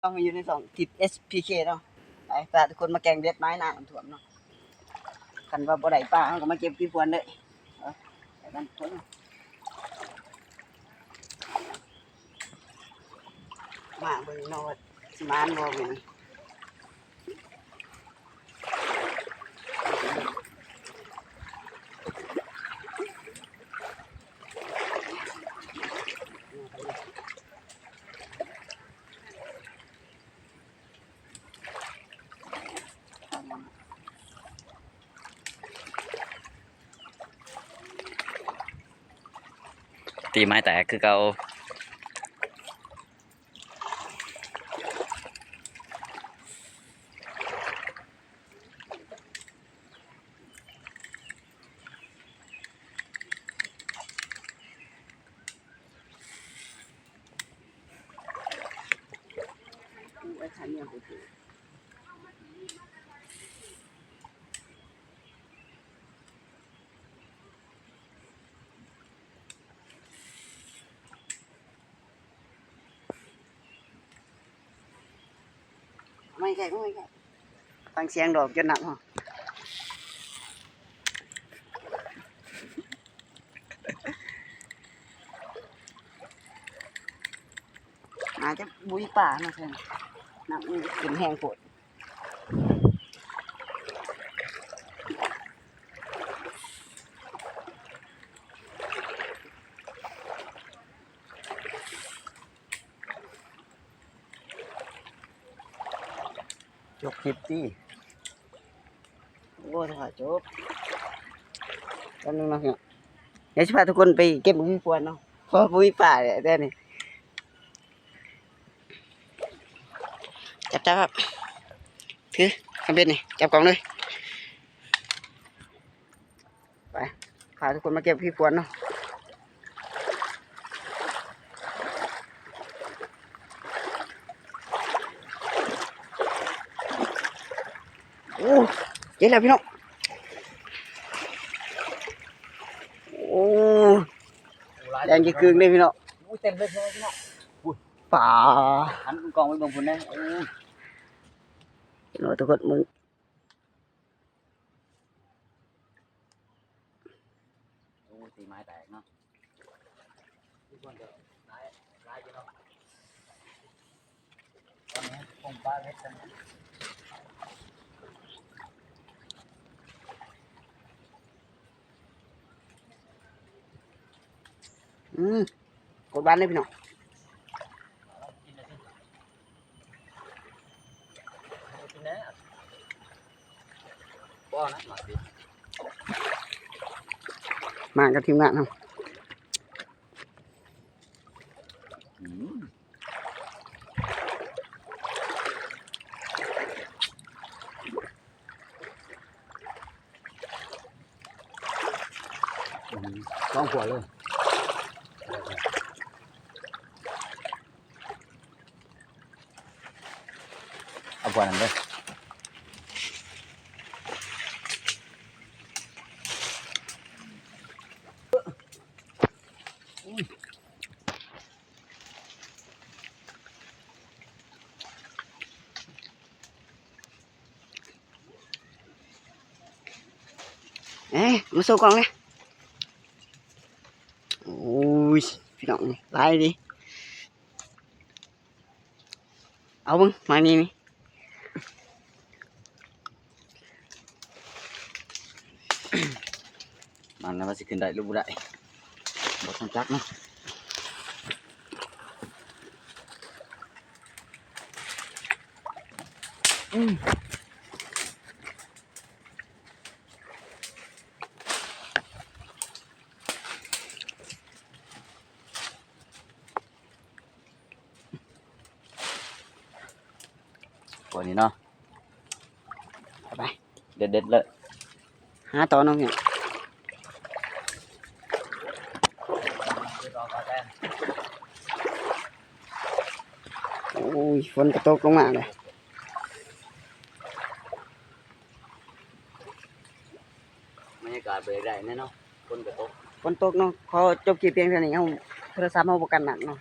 ต้องมาอยู่ในสองติด SPK เนาะไปฝากทุกคนมาแกงเบ็ดไม้หน้าน้ำท่วมเนาะคันว่าบ่ได้ปลาเขาก็มาเก็บกี่พวนเลยไปกันทุกคนมาเบิ่งเนาะว่าสิมานบ่แม่นตีไม้แตกคือเก่าไว้คันเนี่ยไปถือไม่ใช่ฟังเสียงดอกจนหนักเหรออาจจะบุยป่าเนาะเพื่อนน้ำมันกินแห้งโผดจบคลิปที่โอ้ถ่ายจบกันนึงเนาะเนี่ยเดี๋ยวจะพาทุกคนไปเก็บบุ้ยปวนเนาะเพราะบุ้ยป่าเนี่ยได้นี่จับครับถือคำเป็นนี่จับกล่องเลยไปพาทุกคนมาเก็บพี่ปวนเนาะโอ้เจ๊แล้วพี่น้องโอ้แดงกี่กึ่งเลยพี่น้องเต็มเลยพี่น้องป่าหันกองไว้บนพุ่นนะพี่น้องทุกคนมึงตีไม้แตกเนาะกดบ้านเลยพี่น้องมากับทีมงานเนาะลองขวดเลยเอาขวดนั้นเลยมาสู้กองเลยโอ้ยพี่น้องไล่ดิเอาบึ้งมานี่นี่มันนะว่าสิขึ้นได้หรือบ่ได้บ่ต้องจักเนาะขวดนี้เนาะไปเด็ดๆเลยหาต่อน้องเนี่ยโอ้ยฝนกระตกลงมาเลยบรรยากาศเป็นได้แน่เนาะฝนกระตก ฝนตกเนาะพอจบคลิปเพียงเท่านี้เอาโทรศัพท์มาประกันหนักเนาะ